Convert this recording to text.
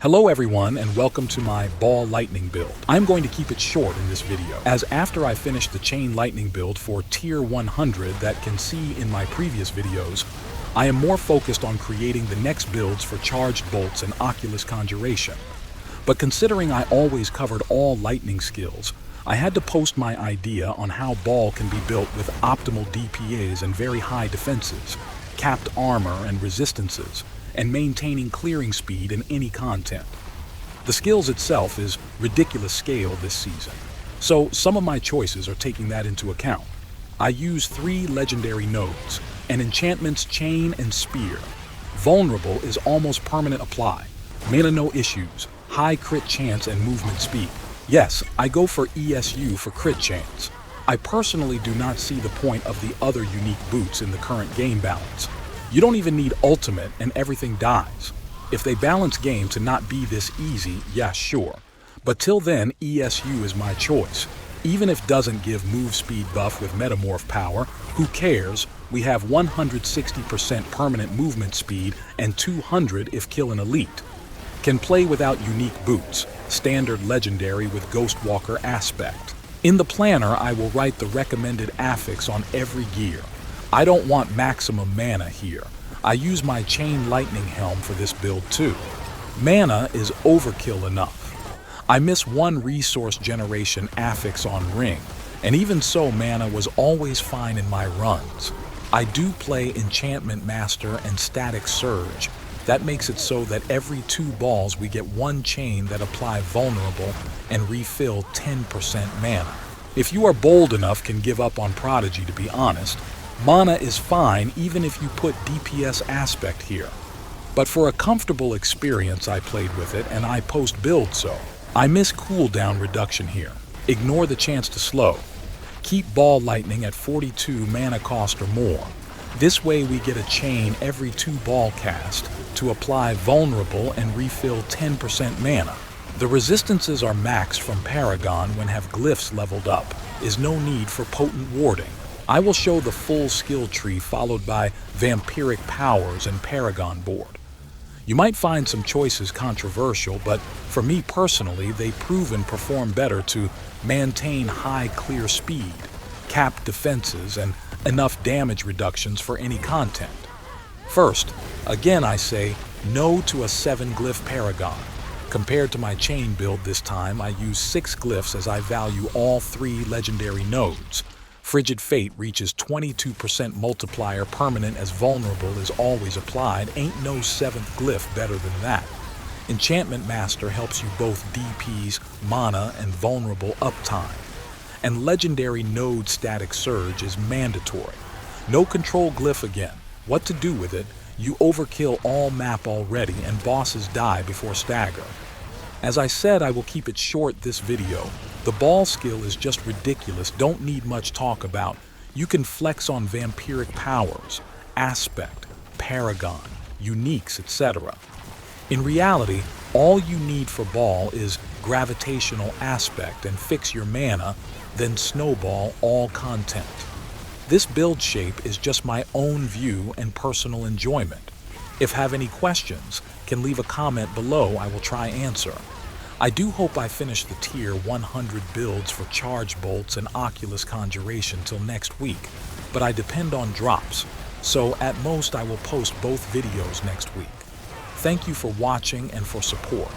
Hello everyone and welcome to my ball lightning build. I'm going to keep it short in this video, as after I finish the chain lightning build for tier 100 that can see in my previous videos, I am more focused on creating the next builds for charged bolts and Oculus conjuration. But considering I always covered all lightning skills, I had to post my idea on how ball can be built with optimal DPAs and very high defenses, capped armor and resistances, and maintaining clearing speed in any content. The skills itself is ridiculous scale this season, so some of my choices are taking that into account. I use 3 legendary nodes, and enchantments Chain and Spear. Vulnerable is almost permanent apply, mana no issues, high crit chance and movement speed. Yes, I go for ESU for crit chance. I personally do not see the point of the other unique boots in the current game balance. You don't even need ultimate and everything dies. If they balance game to not be this easy, yeah sure. But till then, ESU is my choice. Even if doesn't give move speed buff with metamorph power, who cares? We have 160% permanent movement speed and 200 if kill an elite. Can play without unique boots, standard legendary with Ghostwalker aspect. In the planner, I will write the recommended affix on every gear. I don't want maximum mana here. I use my chain lightning helm for this build too. Mana is overkill enough. I miss 1 resource generation affix on ring, and even so mana was always fine in my runs. I do play enchantment master and static surge. That makes it so that every 2 balls we get 1 chain that apply vulnerable and refill 10% mana. If you are bold enough, can give up on prodigy to be honest. Mana is fine even if you put DPS aspect here. But for a comfortable experience I played with it and I post build so. I miss cooldown reduction here. Ignore the chance to slow. Keep ball lightning at 42 mana cost or more. This way we get a chain every 2 ball cast to apply vulnerable and refill 10% mana. The resistances are maxed from Paragon when have glyphs leveled up. Is no need for potent warding. I will show the full skill tree followed by Vampiric Powers and Paragon board. You might find some choices controversial, but for me personally, they prove and perform better to maintain high clear speed, cap defenses, and enough damage reductions for any content. First, again I say no to a 7 glyph Paragon. Compared to my chain build this time, I use 6 glyphs as I value all 3 legendary nodes. Frigid Fate reaches 22% multiplier permanent as vulnerable is always applied. Ain't no 7th glyph better than that. Enchantment Master helps you both DPs, mana, and vulnerable uptime. And legendary node static surge is mandatory. No control glyph again. What to do with it? You overkill all map already and bosses die before stagger. As I said, I will keep it short this video. The ball skill is just ridiculous, don't need much talk about. You can flex on Vampiric Powers, Aspect, Paragon, Uniques, etc. In reality, all you need for ball is gravitational aspect and fix your mana, then snowball all content. This build shape is just my own view and personal enjoyment. If have any questions, can leave a comment below, I will try answer. I do hope I finish the tier 100 builds for charge bolts and Oculus conjuration till next week, but I depend on drops, so at most I will post both videos next week. Thank you for watching and for support.